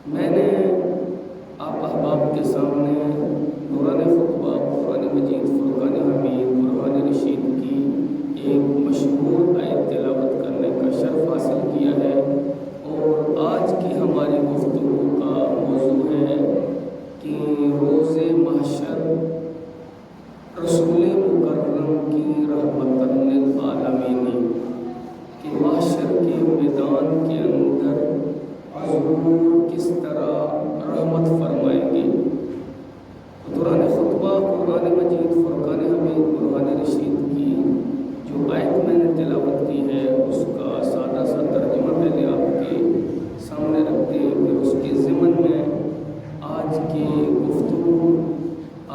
میں نے آپ احباب کے سامنے دوران خطبہ قرآن مجید فرقان حمید قرآن رشید کی ایک مشہور آیت تلاوت کرنے کا شرف حاصل کیا ہے، اور آج کی ہماری گفتگو کا موضوع ہے کہ روز محشر رسول مکرم کی رحمت للعالمین، کہ محشر کے میدان کے اندر حضور کس طرح رحمت فرمائیں گے۔ دوران خطبہ قرآن مجید فرقان حمید قرآن رشید کی جو آیت میں نے تلاوت کی ہے اس کا سادہ سا ترجمہ پہلے آپ کے سامنے رکھتے ہیں، پھر اس کے ضمن میں آج کی گفتگو،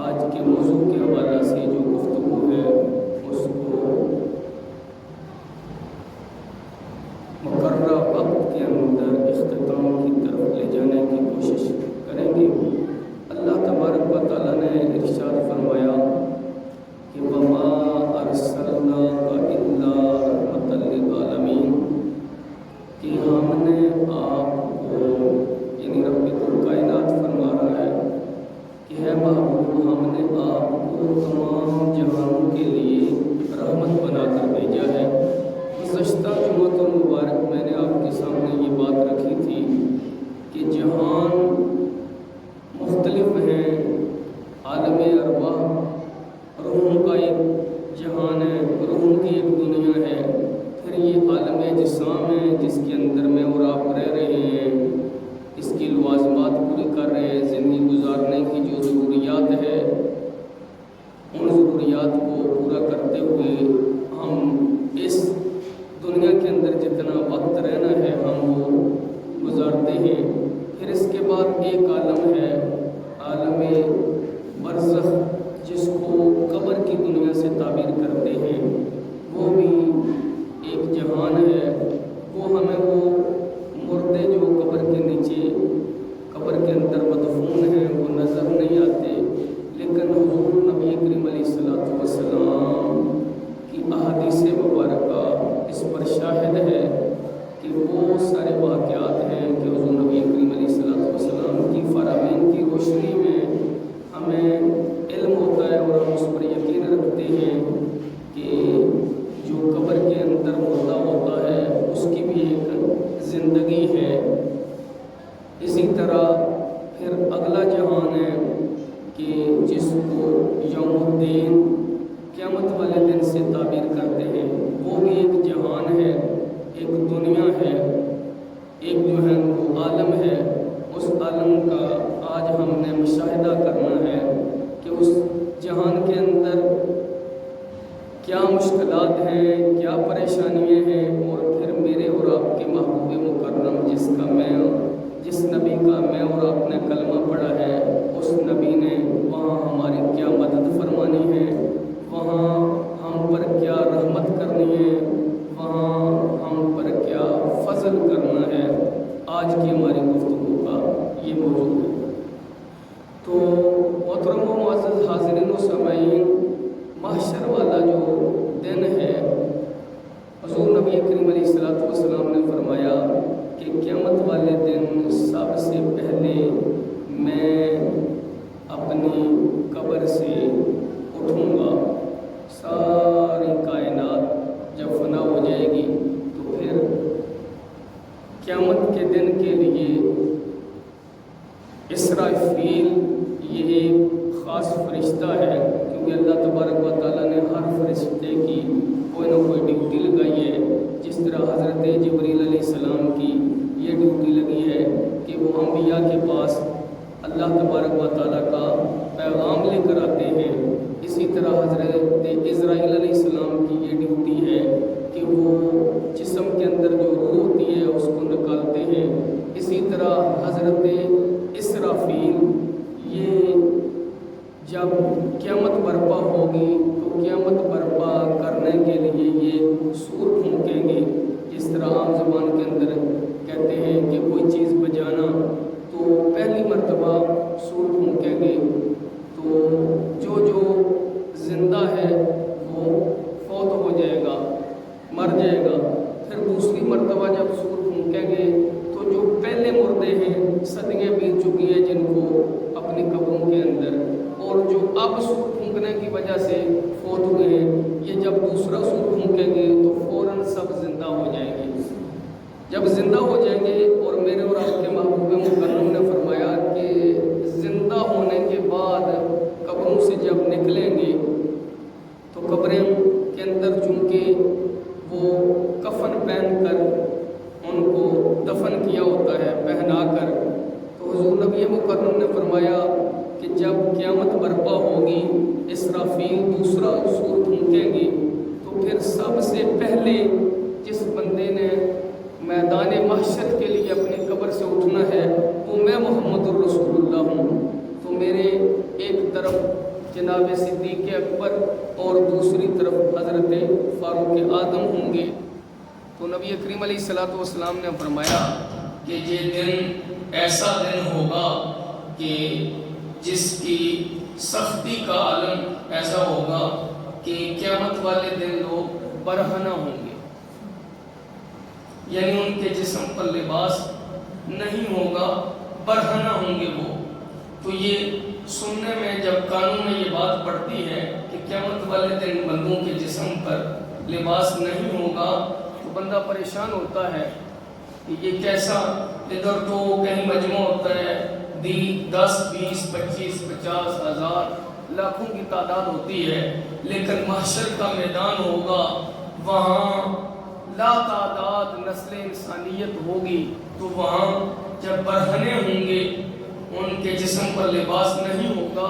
آج کے موضوع کے حوالہ سے جو گفتگو ہے اس کو مقررہ وقت کے اندر اختتام کی طرف لے جانے کی کوشش کریں گے۔ اللہ تبارک و تعالیٰ نے ارشاد فرمایا کہ وَمَا أَرْسَلْنَاكَ إِلَّا رَحْمَةً لِلْعَالَمِينَ، کہ ہم نے آپ کو، یعنی رب الکائنات فرما رہا ہے کہ ہے محبوب، ہم نے آپ کو تمام جہانوں کے لیے رحمت بنا کر بھیجا ہے۔ گزشتہ جمعۃ المبارک میں نے آپ کے سامنے یہ بات رکھی تھی کہ جہان مختلف ہیں، عالم ارواح روح کا ایک جہان ہے، روح کی ایک دنیا ہے، پھر یہ عالم جسام ہے جس کے اندر میں اور آپ رہ رہے ہیں، اس کی لوازمات پوری کر رہے ہیں، زندگی گزارنے کی جو ضروریات ہے ان ضروریات کو پورا کرتے ہوئے ہم اس دنیا کے اندر جتنا وقت رہنا ہے ہم وہ گزارتے ہیں۔ پھر اس کے بعد ایک عالم ہے، عالم برزخ، جس کو قبر کی دنیا سے تعبیر کرتے ہیں، وہ بھی ایک جہان ہے۔ وہ ہمیں وہ مردے جو قبر کے نیچے، قبر کے اندر مدفون ہیں، وہ نظر نہیں آتے، لیکن حضور نبی کریم علیہ الصلوۃ والسلام کی احادیث مبارکہ اس پر شاہد ہے کہ وہ سارے واقعات ہیں کہ حضور نبی کریم علیہ الصلوۃ والسلام کی فرامین کی روشنی میں ہمیں علم ہوتا ہے اور ہم اس پر یقین رکھتے ہیں کہ جو قبر کے اندر مردہ ہوتا ہے اس کی بھی ایک زندگی ہے۔ اسی طرح پھر اگلا جہان ہے کہ جس کو یوم الدین، قیامت والے دن سے تعبیر کرتے ہیں، وہ بھی ایک جہان ہے، ایک دنیا ہے، ایک جو ہے وہ عالم ہے۔ اس عالم کا آج ہم نے مشاہدہ کرنا ہے کہ اس جہان کے اندر کیا مشکلات ہیں، کیا پریشانیاں ہیں، اور پھر میرے اور آپ کے محبوب مکرم جس نبی کا میں اور آپ نے کلمہ پڑھا ہے، اس نبی نے وہاں ہماری کیا مدد فرمانی ہے، وہاں ہم پر کیا رحمت کرنی ہے، وہاں ہم پر کیا فضل کرنا ہے۔ آج کی ہماری گفتگو کا یہ موضوع ہے۔ تو محترم و معزز حاضرین و سامعین، محشر والا جو دن ہے، حضور نبی کریم علیہ الصلوۃ والسلام نے فرمایا کہ قیامت والے دن سب سے پہلے میں اپنی قبر سے اٹھوں گا۔ ساری کائنات جب فنا ہو جائے گی تو پھر قیامت کے دن کے لیے اسرافیل یہ ایک خاص فرشتہ ہے، کیونکہ اللہ تبارک و تعالیٰ نے ہر فرشتے کی کوئی نہ کوئی ڈیوٹی لگائی ہے۔ جس طرح حضرت جبریل علیہ السلام کی یہ ڈیوٹی لگی ہے کہ وہ انبیاء کے پاس اللہ تبارک و تعالیٰ کا پیغام لے کر آتے ہیں، اسی طرح حضرت اسرائیل علیہ السلام کی یہ ڈیوٹی ہے کہ وہ جسم کے اندر جو روح ہوتی ہے اس کو نکالتے ہیں۔ اسی طرح حضرت اسرافیل یہ جب قیامت برپا ہوگی تو قیامت برپا کرنے کے لیے یہ سور پھونکیں گے۔ جس طرح عام زبان کے اندر کہتے ہیں کہ کوئی چیز بجانا، تو پہلی مرتبہ سور پھونکیں گے تو جو زندہ ہے وہ فوت ہو جائے گا، مر جائے گا۔ پھر دوسری مرتبہ جب سور پھونکیں گے تو جو پہلے مردے ہیں صدیاں بیت چکی ہیں جن کو اپنی قبروں کے اندر، اور جو اب سور پھونکنے کی وجہ سے فوت ہوئے ہیں، یہ جب دوسرا سور پھونکیں گے تو فوراً سب زندہ ہو جائیں گے۔ جب زندہ ہو جائیں گے، اور میرے اور آپ کے محبوب مکرم نے فرمایا کہ زندہ ہونے کے بعد قبروں سے جب نکلیں گے تو قبریں کے اندر چونکہ وہ کفن پہن کر ان کو دفن کیا ہوتا ہے، پہنا کر، تو حضور نبی مکرم نے فرمایا کہ جب قیامت برپا ہوگی، اسرافیل دوسرا سور پھونکیں گے، تو پھر سب سے پہلے جس بندے نے میدان محشر کے لیے اپنی قبر سے اٹھنا ہے وہ میں محمد الرسول اللہ ہوں۔ تو میرے ایک طرف جناب صدیق اکبر اور دوسری طرف حضرت فاروق اعظم ہوں گے۔ تو نبی کریم علیہ الصلوۃ والسلام نے فرمایا کہ یہ دن ایسا دن ہوگا کہ جس کی سختی کا عالم ایسا ہوگا کہ قیامت والے دن لوگ برہنہ ہوں گے، یعنی ان کے جسم پر لباس نہیں ہوگا، برہنہ ہوں گے وہ۔ تو یہ سننے میں جب کانوں میں یہ بات پڑتی ہے کہ قیامت والے دن بندوں کے جسم پر لباس نہیں ہوگا، تو بندہ پریشان ہوتا ہے کہ یہ کیسا، ادھر تو کہیں مجمع ہوتا ہے 10 20 25 50 ہزار لاکھوں کی تعداد ہوتی ہے، لیکن محشر کا میدان ہوگا، وہاں لا تعداد نسل انسانیت ہوگی، تو وہاں جب برہنے ہوں گے، ان کے جسم پر لباس نہیں ہوگا۔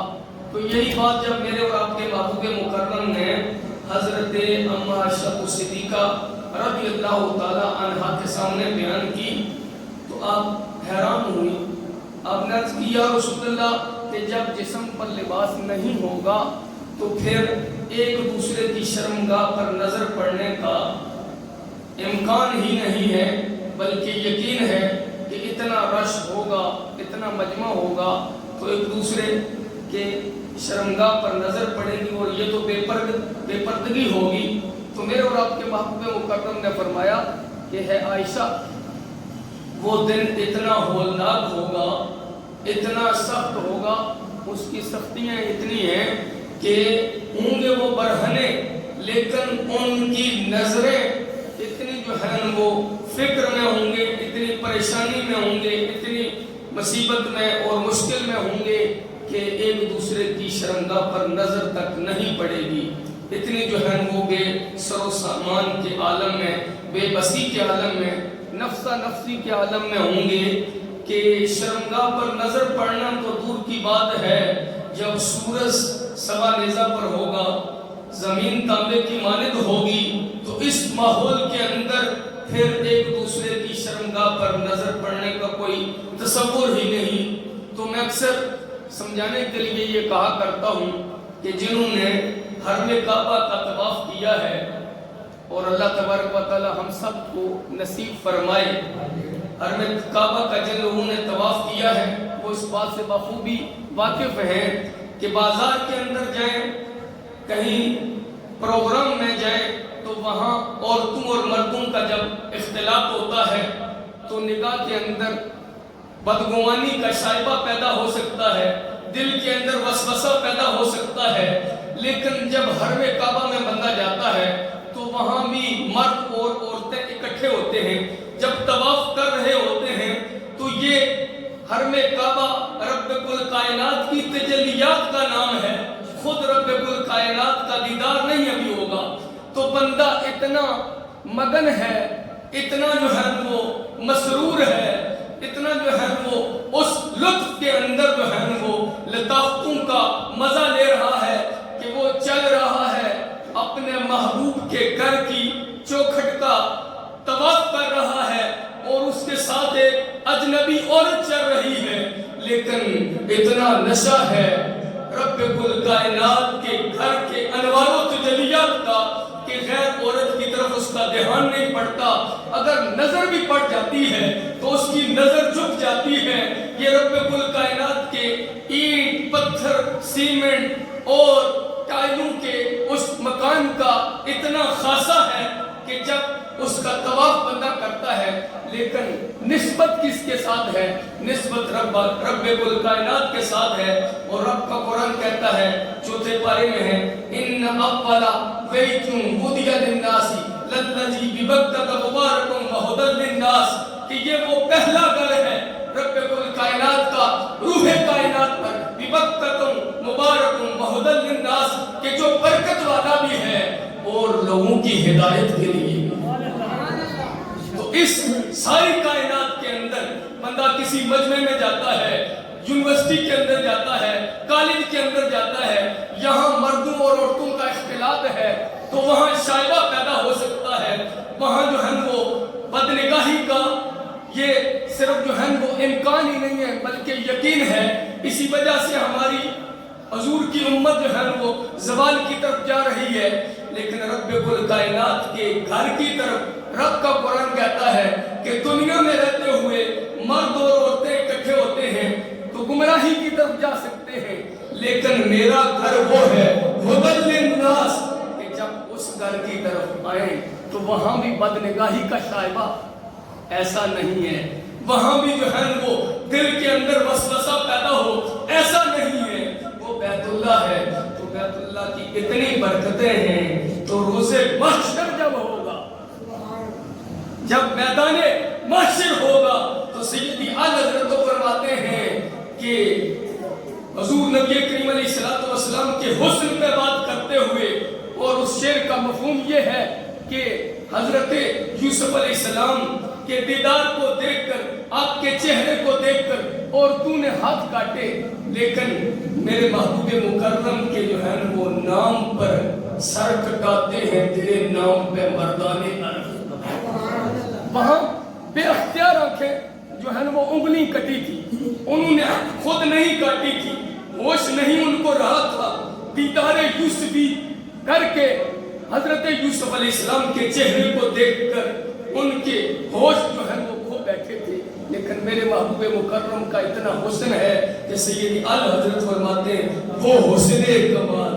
تو یہی بات جب میرے اور آپ کے محبوب مکرم نے حضرت اما عائشہ صدیقہ رضی اللہ تعالی عنہا کے سامنے بیان کی تو آپ حیران ہوئی۔ آپ نے عرض کی یا رسول اللہ کہ جب جسم پر لباس نہیں ہوگا تو پھر ایک دوسرے کی شرمگاہ پر نظر پڑنے کا امکان ہی نہیں ہے، بلکہ یقین ہے کہ اتنا رش ہوگا، اتنا مجمع ہوگا تو ایک دوسرے کے شرمگاہ پر نظر پڑے گی، اور یہ تو بے پردگی ہوگی۔ تو میرے اور آپ کے محبوب مکرم نے فرمایا کہ ہے عائشہ، وہ دن اتنا ہولناک ہوگا، اتنا سخت ہوگا، اس کی سختیاں اتنی ہیں کہ ہوں گے وہ برہنے، لیکن ان کی نظریں اتنی جو ہیں وہ فکر میں ہوں گے، اتنی پریشانی میں ہوں گے، اتنی مصیبت میں اور مشکل میں ہوں گے کہ ایک دوسرے کی شرمگاہ پر نظر تک نہیں پڑے گی۔ اتنی جو ہے وہ بے سر و سامان کے عالم میں، بے بسی کے عالم میں، نفسا نفسی کے عالم میں ہوں گے کہ شرمگاہ پر نظر پڑنا تو دور کی بات ہے، جب سورج سوا نیزہ پر ہوگا، زمین تانبے کی مانند ہوگی، تو اس ماحول کے اندر پھر ایک دوسرے کی شرمگاہ پر نظر پڑنے کا کوئی تصور ہی نہیں۔ تو میں اکثر سمجھانے کے لیے یہ کہا کرتا ہوں کہ جنہوں نے حرم کعبہ کا طواف کیا ہے، اور اللہ تبارک و تعالی ہم سب کو نصیب فرمائے، حرم کعبہ کا جن لوگوں نے طواف کیا ہے وہ اس بات سے بخوبی واقف ہیں کہ بازار کے اندر جائیں، کہیں پروگرام میں جائیں، تو وہاں عورتوں اور مردوں کا جب اختلاط ہوتا ہے تو نگاہ کے اندر بدگمانی کا شائبہ پیدا ہو سکتا ہے، دل کے اندر وسوسہ پیدا ہو سکتا ہے، لیکن جب حرم کعبہ میں بندہ جاتا ہے تو وہاں بھی مرد اور عورتیں اکٹھے ہوتے ہیں، جب طواف کر رہے ہوتے ہیں تو یہ حرم کعبہ رب کل کائنات کی تجلیات کا نام ہے، خود رب کل کائنات کا دیدار نہیں ابھی ہوگا، تو بندہ اتنا مگن ہے، اتنا جو ہے وہ مسرور ہے، اتنا جو ہے وہ اس لطف کے اندر جو ہے وہ لطافتوں کا مزہ لے رہا ہے کہ وہ چل رہا ہے، اپنے محبوب کے گھر کی چوکھٹ کا طواف کر رہا ہے، اور اس کے ساتھ ایک اجنبی عورت چل رہی ہے، لیکن اتنا نشہ ہے رب کل کائنات کے گھر کے انوار و تجلیات کا کہ غیر عورت کی طرف اس کا دھیان نہیں پڑتا، اگر نظر بھی پڑ جاتی ہے تو اس کی نظر جھک جاتی ہے۔ یہ رب کل کائنات کے اینٹ، پتھر، سیمنٹ اور ٹائلوں کے اس مکان کا اتنا خاصہ ہے کہ جب اس کا طواف بندہ کرتا ہے، لیکن نسبت کس کے ساتھ ہے؟ نسبت رب کل کائنات کے ساتھ ہے۔ اور رب کا قرآن کہتا ہے چوتھے پارے میں ہے ان اولا بیت وضع للناس للذی ببکۃ مبارک وہدی للناس، کہ یہ وہ پہلا گھر ہے رب کل کائنات کا، روح کائنات پر، ببکۃ مبارک وہدی للناس، کہ جو برکت والا بھی ہے اور لوگوں کی ہدایت کے لیے۔ تو اس ساری کائنات کے اندر بندہ کسی مجمع میں جاتا ہے، یونیورسٹی کے اندر جاتا ہے، کالج کے اندر جاتا ہے، یہاں مردوں اور عورتوں کا اختلاط ہے تو وہاں شائبہ پیدا ہو سکتا ہے، وہاں جو ہے وہ بدنگاہی کا یہ صرف جو ہے وہ امکان ہی نہیں ہے بلکہ یقین ہے۔ اسی وجہ سے ہماری حضور کی امت جو ہے وہ زوال کی طرف جا رہی ہے، لیکن رب کل کائنات کے گھر کی طرف رب کا قرآن کہتا ہے کہ دنیا میں رہتے ہوئے مرد اور عورتیں اکٹھے ہوتے ہیں تو گمراہی کی طرف جا سکتے ہیں، لیکن میرا گھر وہ ہے ہدی للناس، کہ جب اس گھر کی طرف آئیں تو وہاں بھی بدنگاہی کا شائبہ ایسا نہیں ہے، وہاں بھی جو ہے وہ دل کے اندر وسوسہ پیدا ہو ایسا نہیں ہے، وہ بیت اللہ ہے۔ تو بیت اللہ کی اتنی برکتیں ہیں، تو روز محشر جب ہوگا، جب میدان محشر ہوگا تو سیدی اعلی حضرت فرماتے ہیں کہ حضور نبی کریم علیہ الصلوۃ والسلام کے حسن پہ بات کرتے ہوئے، اور اس شعر کا مفہوم یہ ہے کہ حضرت یوسف علیہ السلام کے دیدار کو دیکھ کر، آپ کے چہرے کو دیکھ کر اور تو نے ہاتھ کاٹے، لیکن میرے محبوب مکرم کے جو ہے وہ نام پر سر کٹاتے ہیں، تیرے نام پہ مردان عرب۔ وہاں بے اختیار آنکھیں جو ہے وہ انگلی کٹی تھی، انہوں نے خود نہیں کاٹی تھی، ہوش نہیں ان کو رہا تھا، دیدار یوسفی کر کے حضرت یوسف علیہ السلام کے چہرے کو دیکھ کر ان کے ہوش جو ہے وہ کھو بیٹھے تھے، لیکن میرے محبوب مکرم کا اتنا حسن ہے کہ سیدی اعلی حضرت فرماتے ہیں وہ حسن کمال،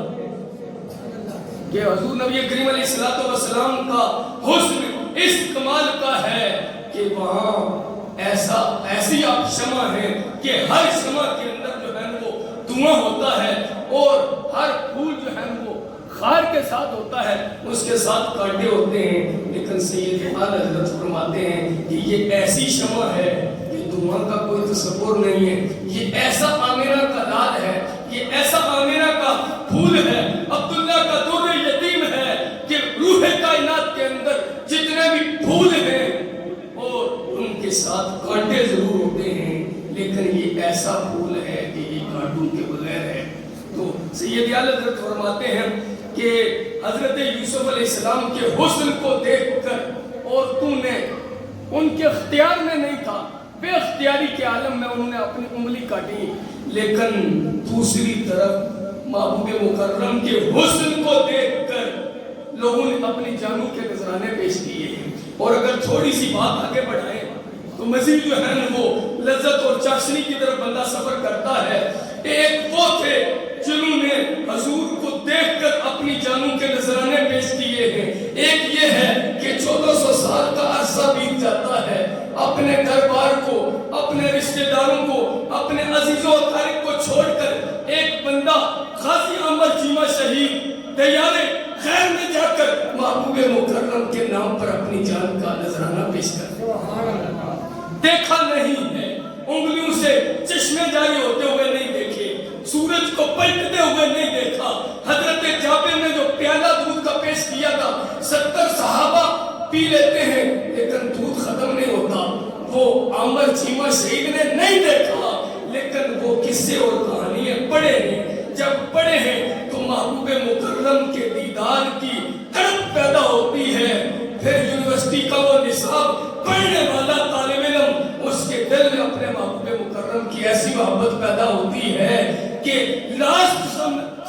کہ حضور نبی کریم علیہ السلام کا حسن اس کمال کا ہے کہ وہاں ایسی آپ شمع ہیں کہ ہر شمع کے اندر جو ہے وہ دھواں ہوتا ہے، اور ہر پھول جو ہے وہ خار کے ساتھ ہوتا ہے، اس کے ساتھ کانٹے ہوتے ہیں، لیکن سید اعلی حضرت فرماتے ہیں کہ یہ ایسی شمع ہے کہ دھواں کا کوئی تصور نہیں ہے، یہ ایسا آمنہ کا لال ہے، یہ ایسا آمنہ کا پھول ہے، عبداللہ کا در یتیم ہے، کہ روح کائنات کے اندر جتنے بھی پھول ہیں اور ان کے ساتھ کانٹے ضرور ہوتے ہیں، لیکن یہ ایسا پھول ہے کہ یہ کانٹوں کے بغیر ہے۔ تو سید اعلی حضرت فرماتے ہیں کہ حضرت یوسف علیہ السلام کے حسن کو دیکھ کر، اور تو نے ان کے اختیار میں نہیں تھا، بے اختیاری کے عالم میں انہوں نے اپنی انگلی کاٹی، لیکن دوسری طرف محبوب مکرم کے حسن کو دیکھ کر لوگوں نے اپنی جانوں کے نذرانے پیش کیے ہیں۔ اور اگر تھوڑی سی بات آگے بڑھائیں تو مزید جو ہے وہ لذت اور چاشنی کی طرف بندہ سفر کرتا ہے۔ ایک وہ تھے جنہوں نے حضور کو دیکھ کر اپنی جانوں کے نذرانے پیش کیے ہیں، ایک یہ ہے کہ 1400 سال کا عرصہ بیت جاتا ہے، اپنے دربار کو، اپنے رشتہ داروں کو، اپنے عزیزوں و اقارب کو چھوڑ کر ایک بندہ غازی عمر چیمہ شہید دیارے خیر میں جا کر محبوب مکرم کے نام پر اپنی جان کا نذرانہ پیش کرتا، دیکھا نہیں ہے، انگلیوں سے چشمے جاری ہوتے ہوئے نہیں دیکھے، سورج کو پلٹتے ہوئے نہیں دیکھا۔ حضرت جابر نے جو پیالہ دودھ کا پیش کیا تھا، 70 صحابہ پی لیتے ہیں لیکن دودھ ختم نہیں ہوتا، وہ عامر چیمہ شہید نے نہیں دیکھا، لیکن وہ قصے اور کہانیاں پڑھے ہیں، جب پڑھے ہیں تو محبوب مکرم کے دیدار کی تڑپ پیدا ہوتی ہے۔ پھر یونیورسٹی کا وہ نصاب پڑھنے والا طالب علم، اس کے دل میں اپنے محبوب مکرم کی ایسی محبت پیدا ہوتی ہے کہ لاسٹ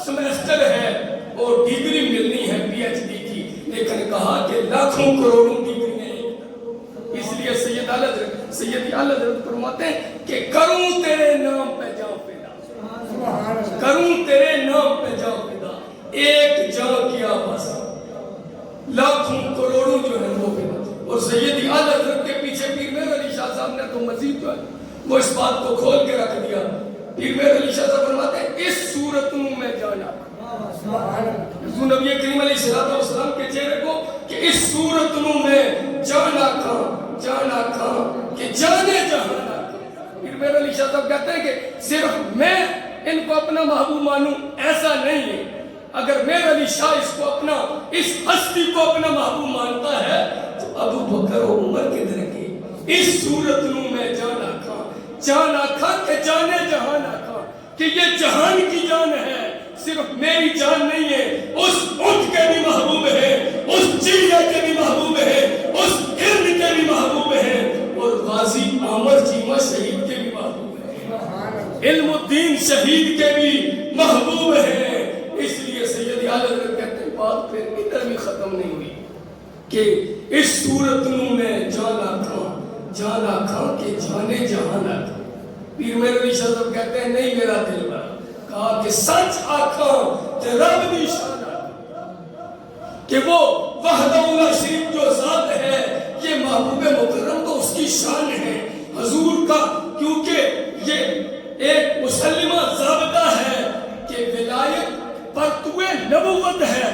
سمیسٹر ہے اور ڈگری ملنی ہے پی ایچ ڈی کی، لیکن کہا کہ لاکھوں کروڑوں ڈگری ہیں، اس لیے سید اعلی حضرت فرماتے ہیں کہ کروں تیرے نام پہ جاؤ پیدا، کروں تیرے نام پہ جاؤ پیدا، ایک جاؤ کیا بس لاکھوں کروڑوں جو ہے وہ پیدا۔ اور سید اعلیٰ حضرت کے پیچھے پیر مہر علی شاہ صاحب نے تو مزید جو ہے وہ اس بات کو کھول کے رکھ دیا. پیر مہر علی شاہ صاحب فرماتے ہیں اس صورت میں جانا حضور نبی کریم علیہ السلام کے چہرے کو کہ اس صورت میں جانا کھاں کہ جانے جہانا. پھر مہر علی شاہ صاحب کہتے ہیں کہ صرف میں ان کو اپنا محبوب مانوں ایسا نہیں ہے. اگر مہر علی شاہ اس ہستی کو اپنا محبوب مانتا ہے تو ابو بکر و عمر کے در کے اس صورت میں جانا کھاں کہ جانے جہانا کھاں کہ یہ جہان کی جان ہے, صرف میری جان نہیں ہے. اس اونٹ کے بھی محبوب ہے, اس چڑیا کے بھی محبوب ہے, اس ہرن کے بھی محبوب ہے, اور غازی عامر چیمہ شہید کے بھی محبوب ہے, علم الدین شہید کے بھی محبوب ہے. اس لیے سید اعلیٰ حضرت کہتے ہیں بات پھر ادھر بھی ختم نہیں ہوئی کہ اس صورت میں جانا کھاں کہ جانے جہانا کھاں. پیر مہر علی شاہ صاحب کہتے ہیں نہیں میرا دل بڑا, کہا کہ سچ آکھاں کہ رب دی شان کہ وہ وحدہ لا شریک جو ذات ہے یہ محبوب مکرم تو اس کی شان ہے حضور کا, کیونکہ یہ ایک مسلمہ ضابطہ ہے کہ ولایت پرتوے نبوت ہے,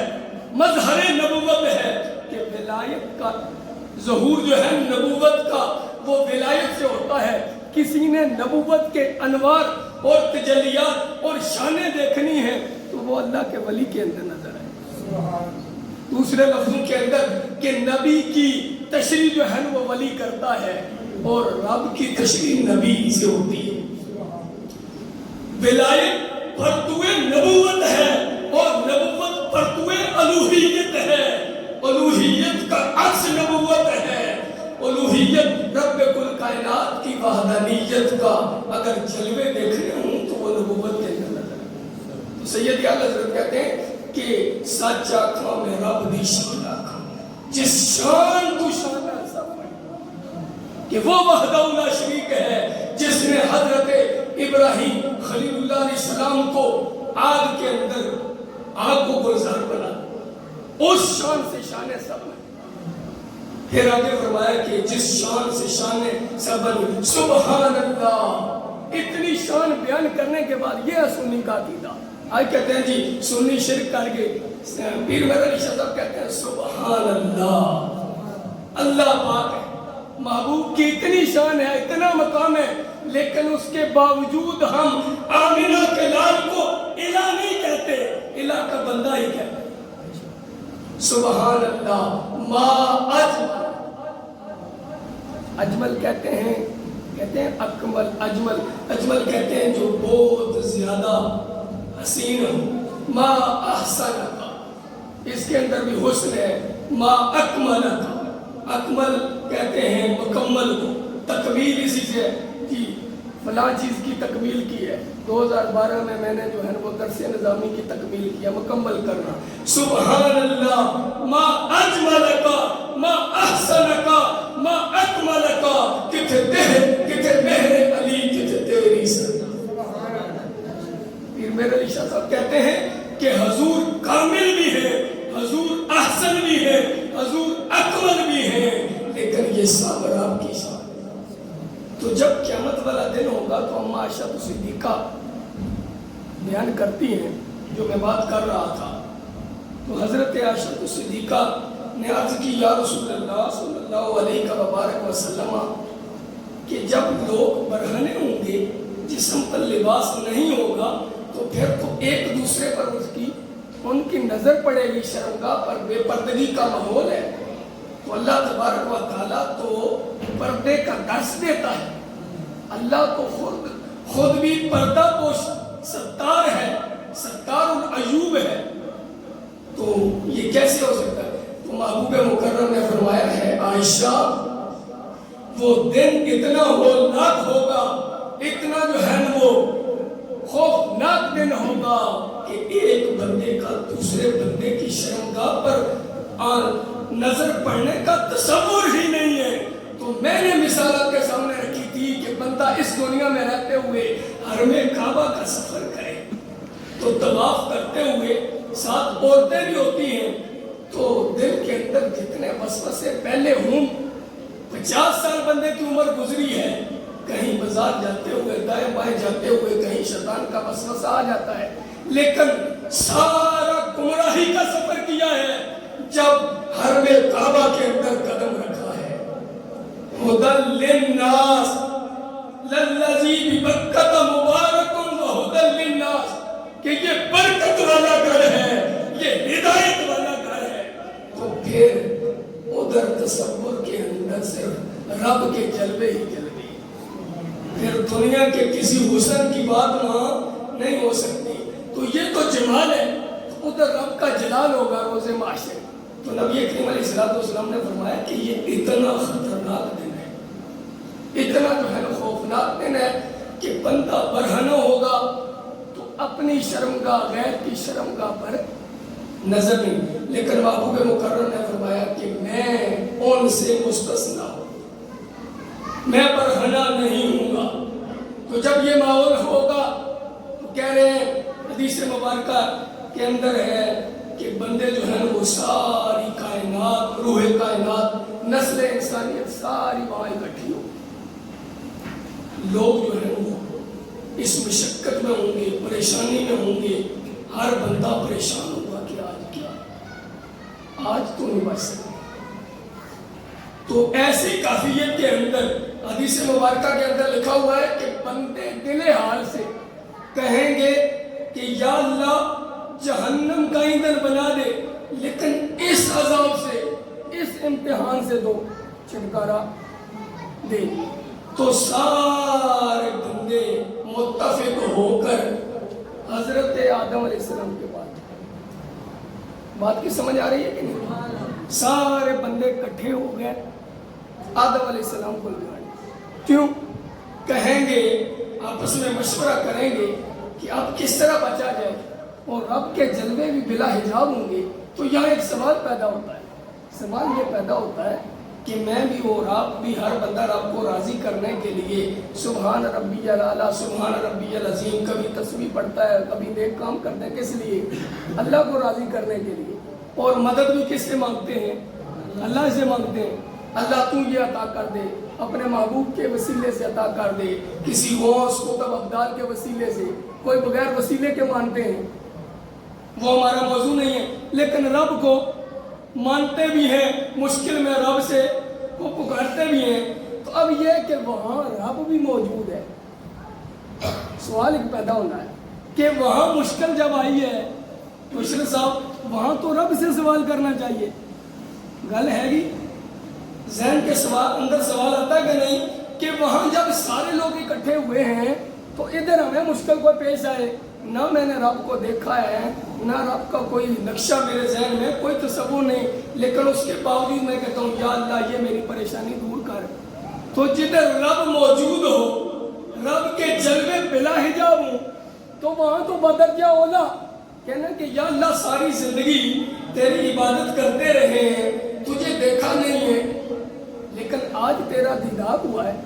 مظہر نبوت ہے, کہ ولایت کا ظہور جو ہے نبوت کا وہ ولایت سے ہوتا ہے. کسی نے نبوت کے انوار اور تجلیات اور شانیں دیکھنی ہیں تو وہ اللہ کے ولی کے اندر نظر آئے. دوسرے لفظوں کے اندر کہ نبی کی تشریح جو ہے وہ ولی کرتا ہے اور رب کی تشریح نبی سے ہوتی ہے. ولایت پرتوے نبوت ہے اور نبوت پرتوے الوہیت ہے. الوہیت کا عکس نبوت ہے. الوہیت رب کل کائنات کی وحدانیت کا اگر جلوے دیکھنے ہوں تو وہ نبوت کے اندر نظر ہے. تو سید اعلیٰ حضرت کہتے ہیں کہ سچ آکھاں میں رب دی شان آکھاں, جس شان تو شان ہے سب کہ وہ وحدہ لا شریک ہے جس نے حضرت ابراہیم خلیل اللہ علیہ السلام کو آگ کے اندر آگ کو گلزار بنا, اس شان سے شان سب ہے. پھر آگے فرمایا کہ جس شان سے شان سب ہے سبحان اللہ. اتنی شان بیان کرنے کے بعد یہ سنی کا عقیدہ. آج کہتے ہیں جی سنی شرک کر گئے, پیر مہر علی شاہ صاحب کہتے ہیں سبحان اللہ, اللہ پاک ہے, محبوب کی اتنی شان ہے, اتنا مقام ہے, لیکن اس کے باوجود ہم آمینہ کے لال کو الہ نہیں کہتے, الہ کا بندہ ہی کہتے. سبحان اللہ ما اجمل, اجمل کہتے ہیں اکمل, اجمل کہتے ہیں جو بہت زیادہ حسین ہو. ما احسن کا, اس کے اندر بھی حسن ہے. ما اکمل کا, اکمل کہتے ہیں مکمل کو, تکمیل اسی سے کہ فلاں چیز کی تکمیل کی ہے. 2012 میں نے جو ہے وہ درس نظامی کی تکمیل کیا, مکمل کرنا. سبحان اللہ ما اجمل کا, ما احسن کا, ما اکمل کا, کتھے مہر علی کتھے تیری سر. پیر مہر علی شاہ صاحب کہتے ہیں کہ حضور کامل بھی ہے, حضور احسن بھی ہے, حضور اکمل بھی ہے, لیکن یہ سب آپ کی شان. تو جب قیامت والا دن ہوگا تو اما عائشہ صدیقہ بیان کرتی ہیں جو میں بات کر رہا تھا. تو حضرت عائشہ صدیقہ نے عرض کی یا رسول اللہ صلی اللہ علیہ وبارک وسلم کہ جب لوگ برہنے ہوں گے, جسم پر لباس نہیں ہوگا, تو پھر تو ایک دوسرے پر ان کی نظر پڑے گی, شرمگاہ پر بے پردگی کا ماحول ہے. تو اللہ تبارک و تعالیٰ تو پردے کا درس دیتا ہے. اللہ تو خود بھی پردہ پوش ستار ہے, ستار العیوب ہے. تو یہ کیسے ہو سکتا ہے؟ تو محبوب مکرم نے فرمایا ہے عائشہ وہ دن اتنا ہولناک ہوگا, اتنا جو ہے وہ خوفناک دن ہوگا کہ ایک بندے کا دوسرے بندے کی شرمگاہ پر نظر پڑنے کا تصور ہی نہیں ہے. تو میں نے مثال آپ کے سامنے رکھی تھی کہ بندہ اس دنیا میں رہتے ہوئے حرم کعبہ کا سفر کرے تو طواف کرتے ہوئے ساتھ عورتیں بھی ہوتی ہیں, تو دل کے اندر جتنے وسوسے پہلے ہوں 50 سال بندے کی عمر گزری ہے، کہیں بازار جاتے ہوئے، دائیں بائیں جاتے ہوئے کہیں شیطان کا وسوسہ آ جاتا ہے، لیکن سارا گمراہی کا سفر کیا ہے جب حرم کعبہ کے اندر قدم رکھا ہے۔ ہدی للناس للذی ببکۃ مبارک وہدی للناس، کہ یہ برکت والا گھر ہے، یہ ہدایت والا گھر ہے۔ تو پھر ادھر تصور کے اندر صرف رب کے جلوے ہی جلوے، پھر دنیا کے کسی حسن کی بات وہاں نہیں ہو سکتی۔ تو یہ تو جمال ہے، تو ادھر رب کا جلال ہوگا روز محشر۔ تو نبی کریم علیہ السلام نے فرمایا کہ یہ اتنا خطرناک دن ہے، اتنا جو ہے خوفناک دن ہے کہ بندہ برہنہ ہوگا تو اپنی شرمگاہ غیر کی شرمگاہ پر نظر نہیں، لیکن محبوب مکرم نے فرمایا کہ میں ان سے مستثنا ہوں، میں برہنہ نہیں ہوں گا۔ تو جب یہ ماحول ہوگا تو کہہ رہے ہیں حدیث مبارکہ کے اندر ہے کہ بندے جو ہیں وہ ساری کائنات، روح کائنات، نسل انسانیت ساری وہاں اکٹھی ہو، لوگ جو ہیں وہ اس مشقت میں ہوں گے، پریشانی میں ہوں گے، ہر بندہ پریشان ہوگا کہ آج کیا، آج تو نہیں بچ سکتے۔ تو ایسی کافیت کے اندر حدیث مبارکہ کے اندر لکھا ہوا ہے کہ بندے دل حال سے کہیں گے کہ یا اللہ جہنم کا ایندھن بنا دے، لیکن اس عذاب سے، اس امتحان سے دو چھٹکارا دے۔ تو سارے بندے متفق ہو کر حضرت آدم علیہ السلام کے بعد، بات کی سمجھ آ رہی ہے کہ نہیں؟ سارے بندے اکٹھے ہو گئے آدم علیہ السلام کو لگانے، کیوں؟ کہیں گے، آپس میں مشورہ کریں گے کہ اب کس طرح بچا جائے، اور رب کے جلوے بھی بلا حجاب ہوں گے۔ تو یہاں ایک سوال پیدا ہوتا ہے، سوال یہ پیدا ہوتا ہے کہ میں بھی اور آپ بھی، ہر بندہ رب کو راضی کرنے کے لیے سبحان ربی الاعلیٰ، سبحان ربی العظیم، کبھی تسبیح پڑھتا ہے، کبھی نیک کام کرتا ہے، کس لیے؟ اللہ کو راضی کرنے کے لیے، اور مدد بھی کس سے مانگتے ہیں؟ اللہ سے مانگتے ہیں، اللہ تو یہ عطا کر دے، اپنے محبوب کے وسیلے سے عطا کر دے، کسی غوث قطب ابدال کے وسیلے سے، کوئی بغیر وسیلے کے مانتے ہیں، وہ ہمارا موضوع نہیں ہے، لیکن رب کو مانتے بھی ہیں، مشکل میں رب سے کو پکارتے بھی ہیں۔ تو اب یہ کہ وہاں رب بھی موجود ہے، سوال ایک پیدا ہونا ہے کہ وہاں مشکل جب آئی ہے مشرف صاحب، وہاں تو رب سے سوال کرنا چاہیے، گل ہے گی ذہن کے سوال اندر سوال آتا ہے کہ نہیں، کہ وہاں جب سارے لوگ اکٹھے ہوئے ہیں تو ادھر ہمیں مشکل کوئی پیش آئے، نہ میں نے رب کو دیکھا ہے، نہ رب کا کوئی نقشہ میرے ذہن میں، کوئی تصور نہیں، لیکن اس کے باوجود میں کہتا ہوں یا اللہ یہ میری پریشانی دور کر۔ تو جدھر رب موجود ہو، رب کے جلوے بلا حجاب ہوں، تو وہاں تو بدرجہ اولا کہنا کہ یا اللہ ساری زندگی تیری عبادت کرتے رہے ہیں، تجھے دیکھا نہیں ہے، لیکن آج تیرا دیدار ہوا ہے،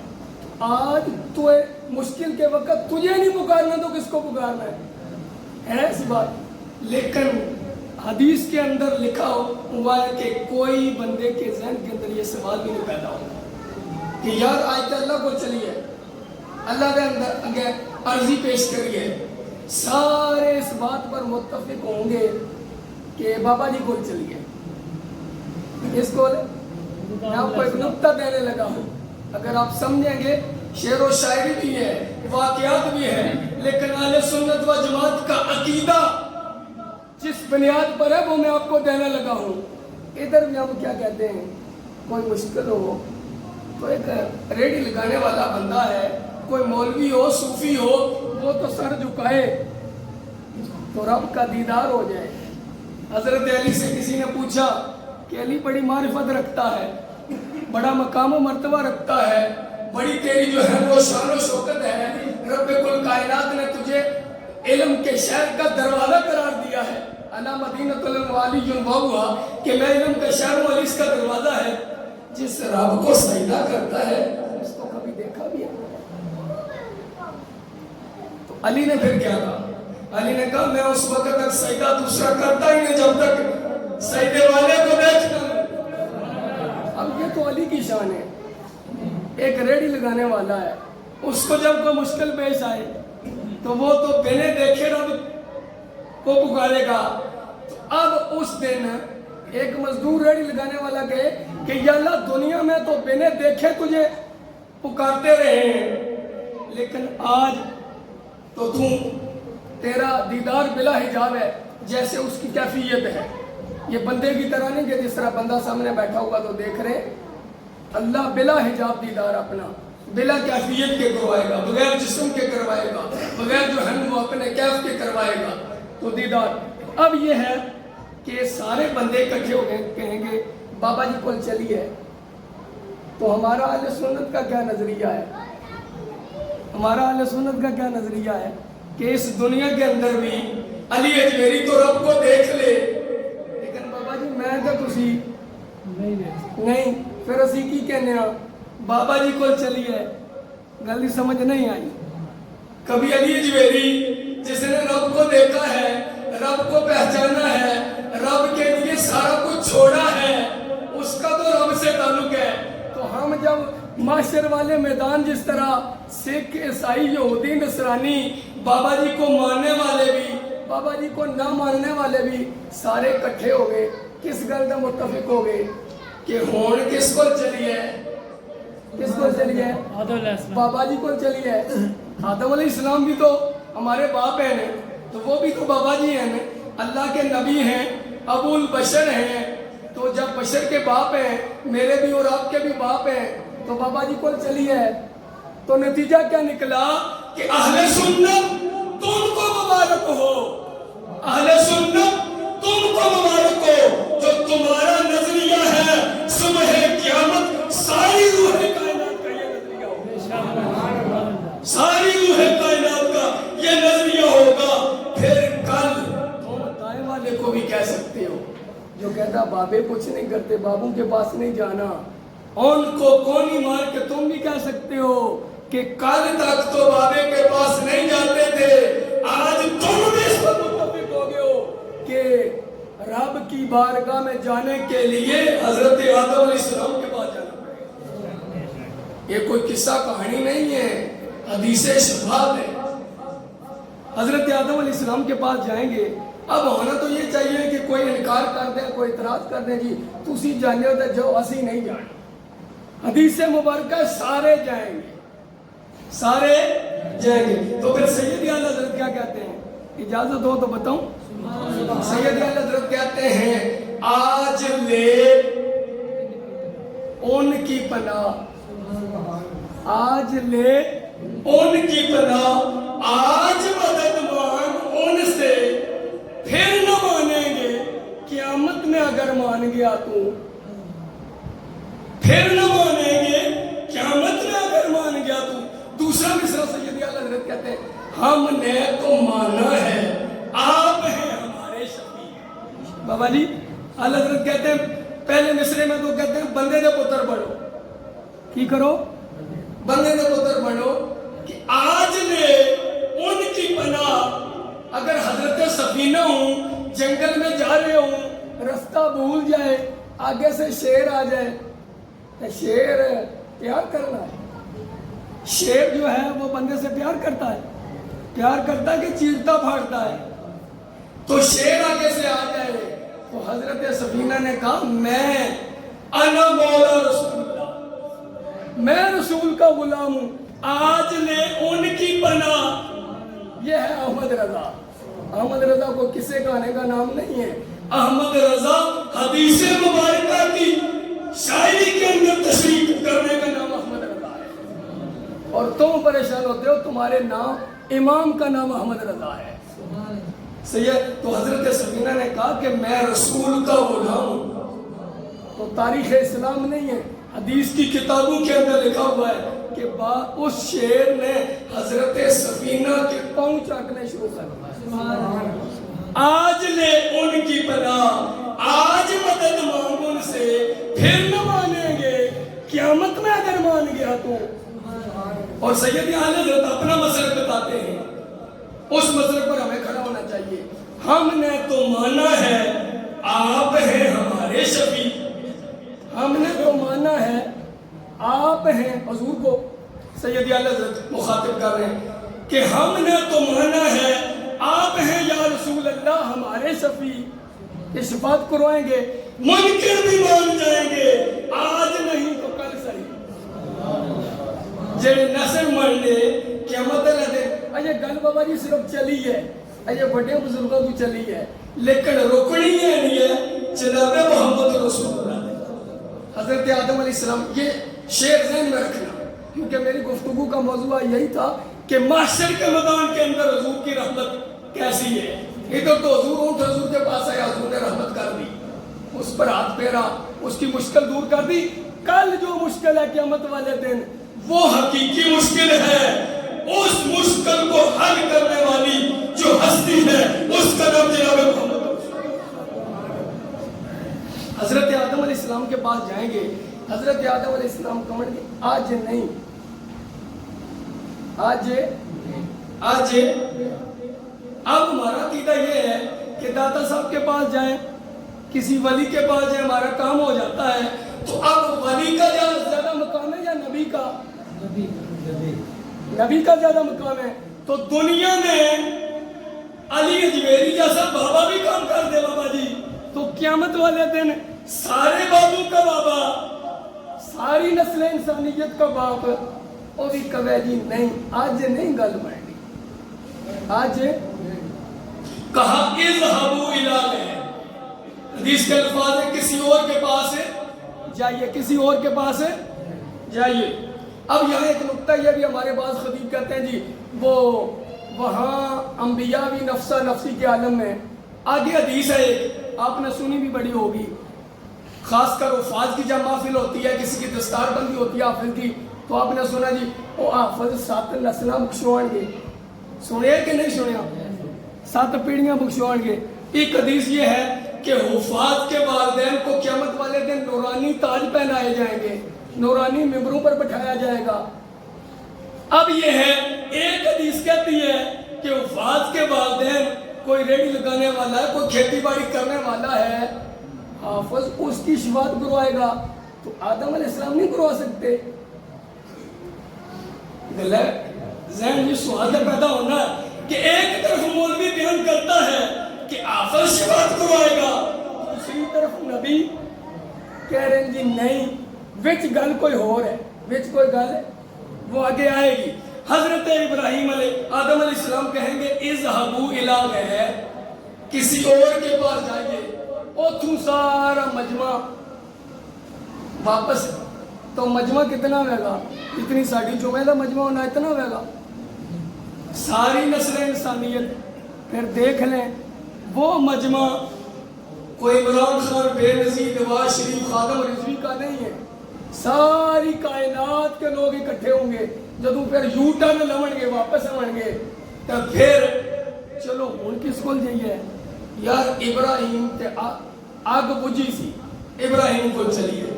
آج تو مشکل کے وقت تجھے نہیں پکارنا تو کس کو پکارنا ہے ایسی بات۔ لیکن حدیث کے اندر لکھا ہوا ہے کہ کوئی بندے کے ذہن کے اندر یہ سوال بھی نہیں پیدا ہوگا کہ یار آج تو اللہ کو چلیے، اللہ کے اندر اگر عرضی پیش کریے، سارے اس بات پر متفق ہوں گے کہ بابا جی کو چلیے، اس کو میں آپ کو ایک نقطہ دینے لگا ہوں، اگر آپ سمجھیں گے، شعر و شاعری بھی ہے، واقعات بھی ہے، لیکن اہل سنت و جماعت کا عقیدہ جس بنیاد پر ہے وہ میں آپ کو دینے لگا ہوں۔ ادھر بھی ہم کیا کہتے ہیں، کوئی مشکل ہو تو ایک ریڈی لگانے والا بندہ ہے، کوئی مولوی ہو، صوفی ہو، وہ تو سر جھکائے تو رب کا دیدار ہو جائے۔ حضرت علی سے کسی نے پوچھا کہ علی بڑی معرفت رکھتا ہے، بڑا مقام و مرتبہ رکھتا ہے، بڑی تیری جو ہے وہ شان و شوکت ہے، رب کل کائنات نے تجھے علم کے شہر کا دروازہ قرار دیا ہے، انا مدینۃ العلی ہوا کہ میں علم کا شہر ہوں، علی اس کا دروازہ ہے، جس رب کو سجدہ کرتا ہے اس کو کبھی دیکھا بھی ہے؟ تو علی نے پھر کیا کہا؟ علی نے کہا میں اس وقت تک سجدہ دوسرا کرتا ہی نہیں جب تک سجدے والے کو دیکھتا ہوں۔ اب یہ تو علی کی شان ہے، ایک ریڑھی لگانے والا ہے، اس کو جب کوئی مشکل پیش آئے تو وہ تو بنے دیکھے رب کو پکارے گا۔ اب اس دن ایک مزدور ریڑھی لگانے والا کہے کہ یا اللہ دنیا میں تو بنے دیکھے تجھے پکارتے رہے ہیں، لیکن آج تو تیرا دیدار بلا حجاب ہے، جیسے اس کی کیفیت ہے۔ یہ بندے کی طرح نہیں کہ جس طرح بندہ سامنے بیٹھا ہوا تو دیکھ رہے، اللہ بلا حجاب دیدار اپنا بلا کیفیت کے کروائے گا، بغیر جسم کے کروائے گا، بغیر جو ہے وہ اپنے کیف کے کروائے گا تو دیدار۔ اب یہ ہے کہ سارے بندے اکٹھے ہو گئے، کہیں گے بابا جی کو چلیے، تو ہمارا اہل سنت کا کیا نظریہ ہے؟ ہمارا اہل سنت کا کیا نظریہ ہے کہ اس دنیا کے اندر بھی علی اجمیری تو رب کو دیکھ لے، لیکن بابا جی میں تو تسی نہیں، پھر اسی کی کہنے ہاں بابا جی کو چلیے، گل سمجھ نہیں آئی۔ کبھی علی اجمیری جس نے رب کو دیکھا ہے، رب کو پہچانا ہے، رب کے لیے سارا کچھ چھوڑا ہے، اس کا تو رب سے تعلق ہے۔ تو ہم جب معاشر والے میدان جس طرح سکھ، عیسائی، یہودی، نصرانی، بابا جی کو ماننے والے بھی، بابا جی کو نہ ماننے والے بھی سارے اکٹھے ہو گئے، کس گل کا متفق ہو گئے کہ ہون کس کو چلی ہے؟ کس کو چلی ہے؟ بابا جی کو چلی ہے۔ آدم علیہ السلام بھی تو ہمارے باپ ہیں، تو وہ بھی تو بابا جی ہیں، اللہ کے نبی ہیں، ابو البشر ہیں، تو جب بشر کے باپ ہیں، میرے بھی اور آپ کے بھی باپ ہیں، تو بابا جی کو چلی ہے۔ تو نتیجہ کیا نکلا کہ اہل سنت تم کو مبارک ہو، اہل سنت تم کو مبارک ہو، جو تمہارا نظریہ ہے صبح قیامت ساری روح کائنات کا یہ نظریہ ہوگا، ساری روح کائنات کا یہ نظریہ ہوگا۔ پھر کل تم دائیں والے کو بھی کہہ سکتے ہو جو کہتا بابے کچھ نہیں کرتے، بابوں کے پاس نہیں جانا، ان کو کونی مار کے تم بھی کہہ سکتے ہو کہ کل تک تو بابے کے پاس نہیں جاتے تھے، آج تم بھی اس پر متفق ہو گئے ہو کہ رب کی بارگاہ میں جانے کے لیے حضرت آدم علیہ السلام کے پاس جانا پڑے گا۔ یہ کوئی قصہ کہانی نہیں ہے، حدیث شفاعت ہے۔ حضرت آدم علیہ السلام کے پاس جائیں گے۔ اب ہونا تو یہ چاہیے کہ کوئی انکار کر دیں، کوئی اعتراض کر دیں، جی تسی جانے ہو تو جو اسی نہیں جانا۔ حدیث مبارکہ سارے جائیں گے، سارے جائیں گے۔ تو پھر سید اعلیٰ حضرت کیا کہتے ہیں؟ اجازت ہو تو بتاؤں۔ سید اعلیٰ حضرت کہتے ہیں آج لے ان کی پناہ، آج لے ان کی پناہ، آج مدد مانگ ان سے، پھر نہ مانیں گے قیامت میں اگر مان گیا تو، پھر نہ مانیں گے قیامت میں اگر مان گیا تو۔ دوسرا مصرع سید اعلیٰ حضرت کہتے ہیں ہم نے تو مانا ہے، آپ ہیں ہمارے شفیع۔ بابا جی اعلیٰ حضرت کہتے ہیں پہلے مصرے میں تو کہتے ہیں بندے دے پتر بڑھو، کی کرو؟ بندے دے پتر بڑھو، کہ آج نے ان کی پناہ، اگر حضرت سفینہ ہوں، جنگل میں جا رہے ہوں، رستہ بھول جائے، آگے سے شیر آ جائے، تو شیر پیار کرنا ہے۔ شیر جو ہے وہ بندے سے پیار کرتا ہے، پیار کرتا ہے کہ چیرتا پھاڑتا ہے۔ تو شیر آگے سے آ جائے تو حضرت سفینہ نے کہا میں انا مولا رسول اللہ، میں رسول کا غلام ہوں، آج لے ان کی پناہ۔ یہ ہے احمد رضا۔ احمد رضا کو کسے گانے کا نام نہیں ہے، احمد رضا حدیث مبارکہ کی شاعری کے اندر تشریح کرنے کا نام احمد رضا ہے، اور تم پریشان ہوتے ہو تمہارے نام امام کا نام احمد رضا ہے۔ سید تو حضرت سفینہ نے کہا کہ میں رسول کا غلام ہوں۔ تو تاریخ اسلام نہیں ہے، حدیث کی کتابوں کے اندر لکھا ہوا ہے کہ اس شیر نے حضرت سفینہ کے پاؤں چاٹنے شروع کر دیا۔ آج لے ان کی پناہ، آج مدد مانگ ان سے، پھر نہ مانیں گے قیامت میں اگر مان گیا تو۔ اور سید اعلیٰ حضرت اپنا مسلک بتاتے ہیں، اس مسلک پر ہمیں کھڑا ہونا چاہیے۔ ہم نے تو مانا ہے آپ ہیں ہمارے شفیع، ہم نے تو مانا ہے آپ ہیں, حضور کو سید اعلی حضرت مخاطب کر رہے ہیں کہ ہم نے تو مانا ہے آپ ہیں یا رسول اللہ ہمارے شفیع, یہ شفاعت کروائیں گے, منکر بھی مان جائیں گے, آج نہیں تو کل صحیح. جڑے نسل مننے قیامت دے اجے گل بابا جی صرف چلی ہے, اجے بڑے بزرگوں کی چلی ہے, لیکن رکنی ہے نہیں ہے جناب محمد رسول اللہ. حضرت آدم علیہ السلام, یہ شعر ذہن میں رکھنا کیونکہ میری گفتگو کا موضوع یہی تھا کہ محشر کے میدان کے اندر حضور کی رحمت کیسی ہے. ادھر تو حضور اونٹ حضور کے پاس آیا, حضور نے رحمت کر دی, اس پر ہاتھ پھیرا, اس کی مشکل دور کر دی. کل جو مشکل ہے قیامت والے دن وہ حقیقی مشکل ہے, اس مشکل کو حل کرنے والی جو ہستی ہے اس کا نام جناب محمد. حضرت آدم علیہ السلام کے پاس جائیں گے, حضرت آدم علیہ السلام کہیں گے آج نہیں, آج اب ہمارا عقیدہ یہ ہے کہ داتا صاحب کے پاس جائیں, کسی ولی کے پاس جائیں, ہمارا کام ہو جاتا ہے. تو اب ولی کا زیادہ مقام ہے یا نبی کا؟ نبی کا زیادہ مقام ہے. تو دنیا میں علی اجمیری جیسا بابا بھی کام کر دے بابا جی, تو قیامت والے دن سارے بابوں کا بابا, ساری نسل انسانیت کا باپ, وہ بھی کہے جی نہیں آج نہیں گل بننی. آج کہا اذهبوا الی, حدیث کے الفاظ ہے کسی اور کے پاس جائیے, کسی اور کے پاس جائیے. اب یہاں ایک نقطہ یہ بھی ہمارے بعض خطیب کہتے ہیں جی وہ وہاں انبیاء بھی نفسہ نفسی کے عالم میں. آگے حدیث ہے ایک, آپ نے سنی بھی بڑی ہوگی, خاص کر وفات کی جب محفل ہوتی ہے, کسی کی دستار بندی ہوتی ہے حافظ کی, تو آپ نے سنا جی وہ حافظ 7 نسلاں بخشوان گے. سنیا کہ نہیں سنیا؟ 7 پیڑیاں بخشوان گے. ایک حدیث یہ ہے کہ وفات کے والدین کو قیامت والے دن نورانی تاج پہنائے جائیں گے, نورانی ممبروں پر بٹھایا جائے گا. اب یہ ہے, ایک حدیث کہتی ہے کہ وفات کے والدین, کوئی ریڑھی لگانے والا ہے, کوئی کھیتی باڑی کرنے والا ہے, حافظ اس کی شفاعت کروائے گا. تو آدم علیہ السلام نہیں کروا سکتے. ذہن یہ سوال پیدا ہونا کہ ایک طرف مولوی بیان کرتا ہے کہ حافظ شفاعت کروائے گا, دوسری طرف نبی کہہ رہے ہیں جی نہیں, وچ گل کوئی اور ہے, وچ کوئی گل ہے وہ آگے آئے گی. حضرت ابراہیم آدم علیہ السلام کہیں گے اذهبوا الی ہے, کسی اور کے پاس جائیے. اتھوں سارا مجمع واپس, تو مجمع کتنا ہوئے گا, اتنی ساڑھی جمعہ کا مجمع ہونا اتنا ہوئے گا, ساری نسل انسانیت. پھر دیکھ لیں وہ مجمع کوئی عمران خان بے نظیر نواز شریف خادم رضوی کا نہیں ہے, ساری کائنات کے لوگ اکٹھے ہوں گے. جدوں پھر یو ٹرن لون گے, واپس آن گے, تو پھر چلو ہن کس کول جائیے یار, ابراہیم تے آگ بجھی سی, ابراہیم کو چلیے,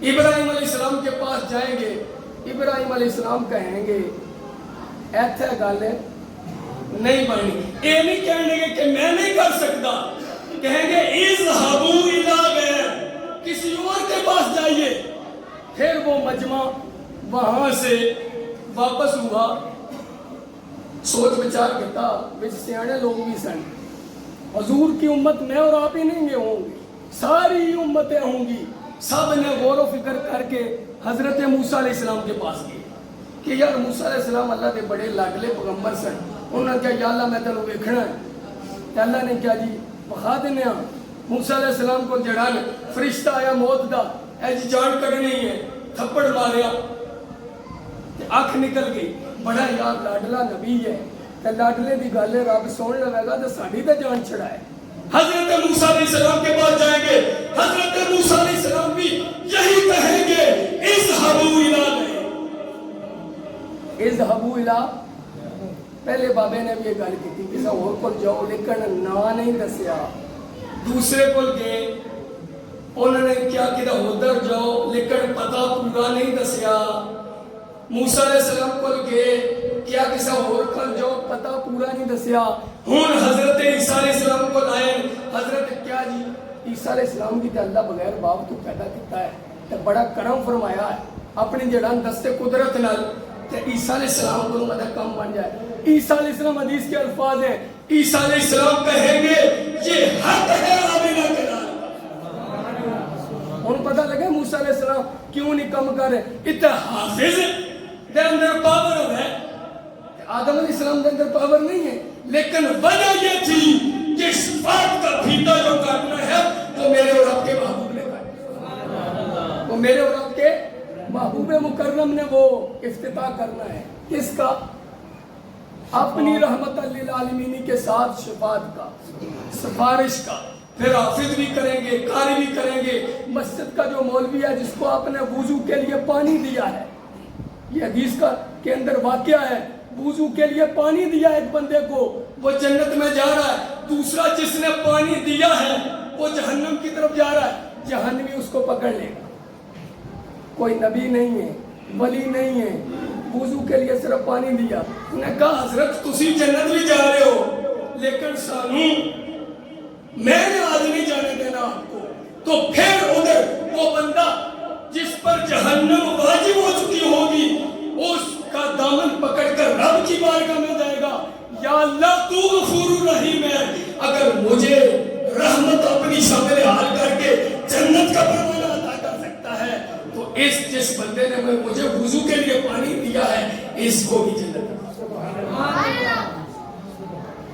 ابراہیم علیہ السلام کے پاس جائیں گے. ابراہیم علیہ السلام کہیں گے ایتھے گل نہیں بننی. یہ نہیں کہنے گے کہ میں نہیں کر سکتا, کہیں گے اذهبوا الی, کسی اور کے پاس جائیے. پھر وہ مجمع وہاں سے واپس ہوا, سوچ بچار کیتا, بچ سیانے لوگ بھی سن. حضور کی امت میں اور آپ ہی نہیں گے ہوں گی, ساری امتیں ہوں گی. سب نے غور و فکر کر کے حضرت موسیٰ علیہ السلام کے پاس گئے کہ یار موسیٰ علیہ السلام اللہ کے بڑے لاڈلے پیغمبر سن. انہوں نے کہا یا اللہ میں تینوں ویکھنا ہے. اللہ نے کہا جی بخا دینے ہاں. موسیٰ علیہ السلام کو جڑان فرشتہ آیا موت دا, ایج جان کڑنی ہے, تھپڑ ماریا, آنکھ نکل گئی. بڑا یار لاڈلا نبی ہے, تے لاڈلے دی گل رب سن لے گا تے ساڈی تے جان چھڑائے. حضرت موسیٰ علیہ السلام کے پاس جائیں گے, حضرت موسیٰ علیہ السلام بھی یہی کہیں گے اذهبوا الی, اذهبوا الی. پہلے بابے نے بھی یہ گل کی تھی کسی اور کو جاؤ, لیکن نا نہیں دسیا. دوسرے کو گئے, انہوں نے کیا کہ ادھر جاؤ, لیکن پتہ پورا نہیں دسیا. موسیٰ علیہ السلام کو گئے, کیا کسی اور کو جاؤ, پتہ پورا نہیں دسیا. ہن حضرت عیسیٰ علیہ السلام کو آئے, حضرت کیا جی عیسیٰ علیہ السلام کی تے اللہ بغیر باپ تو پیدا کیتا ہے, تے بڑا کرم فرمایا ہے. اپنی جڑان دستے قدرت نال کہ عیسیٰ علیہ السلام کو مدد کم بن جائے. عیسیٰ علیہ السلام حدیث کے الفاظ ہیں, عیسیٰ علیہ السلام کہیں گے یہ حق ہے آمینہ کے لال. ان پتہ لگے موسیٰ علیہ السلام کیوں نہیں کم کر رہے, اتنا حافظ دے اندر پاور ہے. آدم علیہ السلام دے اندر پاور نہیں ہے, لیکن وجہ یہ تھی کہ شفاعت کا پھیتا جو کاٹنا ہے وہ میرے اور آپ کے محبوب نے کاٹنا, وہ میرے اور آپ کے محبوب مکرم نے وہ افتتاح کرنا ہے. کس کا؟ اپنی رحمت للعالمین کے ساتھ شفاعت کا, سفارش کا. پھر حافظ بھی کریں گے, قاری بھی کریں گے. مسجد کا جو مولوی ہے جس کو آپ نے وضو کے لیے پانی دیا ہے, یہ حدیث کا کے اندر واقعہ ہے, وضو کے لیے پانی دیا ایک بندے کو, وہ جنت میں جا رہا ہے. دوسرا جس نے پانی دیا ہے وہ جہنم کی طرف جا رہا ہے, جہنمی اس کو پکڑ لے گا. کوئی نبی نہیں ہے, ولی نہیں ہے, وضو کے لیے صرف پانی دیا. انہوں نے کہا حضرت تسی جنت بھی جا رہے ہو لیکن سانو میں نے آج نہیں جانے دینا آپ کو. تو پھر ادھر وہ بندہ جس پر جہنم واجب ہو چکی ہوگی اس کا دامن پکڑ کر رب کی بارگاہ میں جائے گا, یا اللہ تو غفور رحیم ہے, اگر مجھے رحمت اپنی شامل حال کر کے جنت کا پروانہ عطا کر سکتا ہے تو اس جس بندے نے مجھے وضو کے لیے پانی دیا ہے اس کو بھی جنت.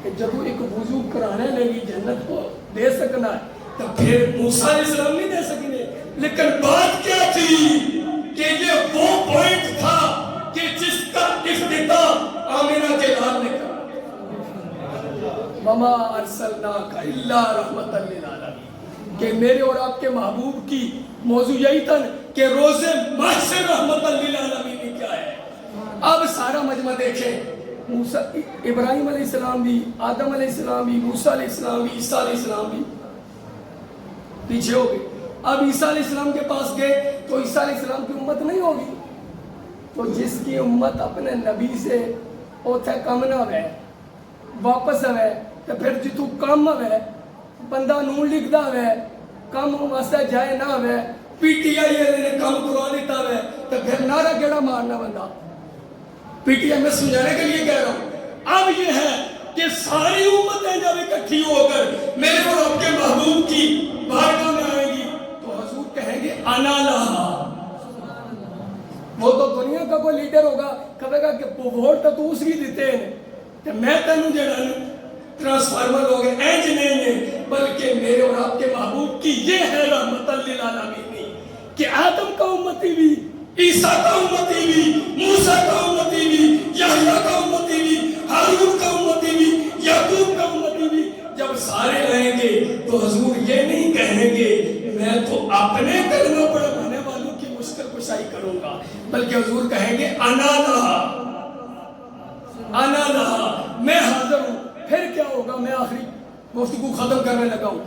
کہ جب ایک وضو کرانے لگی جنت کو دے سکنا ہے تو پھر موسیٰ علیہ السلام نہیں دے سکیں گے. لیکن بات کیا تھی کہ یہ وہ پوائنٹ تھا کہ جس کا افتتاح آمینہ کے لال نے کہا وَمَا أَرْسَلْنَاكَ إِلَّا رَحْمَةً لِلْعَالَمِينَ, کہ میرے اور آپ کے محبوب کی موضوع یہی تھا کہ روز محشر رحمۃ للعالمین کیا ہے. اب سارا مجمع دیکھیں, ابراہیم علیہ السلام بھی, آدم علیہ السلام بھی, موسیٰ علیہ السلام بھی, عیسیٰ علیہ السلام بھی پیچھے ہو گئے. اب عیسیٰ علیہ السلام کے پاس گئے تو عیسیٰ علیہ السلام کی امت نہیں ہوگی. تو جس کی امت اپنے نبی سے اوتھے کم نہ ہوئے واپس ہوئے تو پھر جتو کم ہوئے بندہ نون لکھ دا ہوئے کم واسطے جائے نہ ہوئے, پی ٹی آئی نے کم کروا دیتا ہوئے تو پھر نعرہ گیڑا مارنا بندہ. پی ٹی آئی میں سمجھانے کے لیے کہہ رہا ہوں. اب یہ ہے کہ ساری امتیں جب اکٹھی ہو کر میرے اور آپ کے محبوب کی بارگاہ میں آئیں گی تو حضور کہیں گے انا لہا. وہ تو دنیا کا کوئی لیڈر ہوگا, کہے گا کہ ووٹ تو اس کی دیتے ہیں کہ میں تینوں جڑا ٹرانسفارمر ہو گئے اینج نہیں ہے, بلکہ میرے اور آپ کے محبوب کی یہ ہے رحمت للعالمین کہ آدم کا امتی بھی, عیسیٰ کا امتی بھی, موسیٰ کا امتی بھی, یحییٰ کا امتی بھی, ہارون کا امتی بھی, یعقوب کا امتی بھی, جب سارے آئیں گے تو حضور یہ نہیں کہیں گے میں تو اپنے کلمہ پڑھانے والوں کی مشکل کشائی کروں گا, بلکہ حضور کہیں گے انا لہا, انا لہا, میں حاضر ہوں. پھر کیا ہوگا, میں آخری گفتگو ختم کرنے لگا ہوں.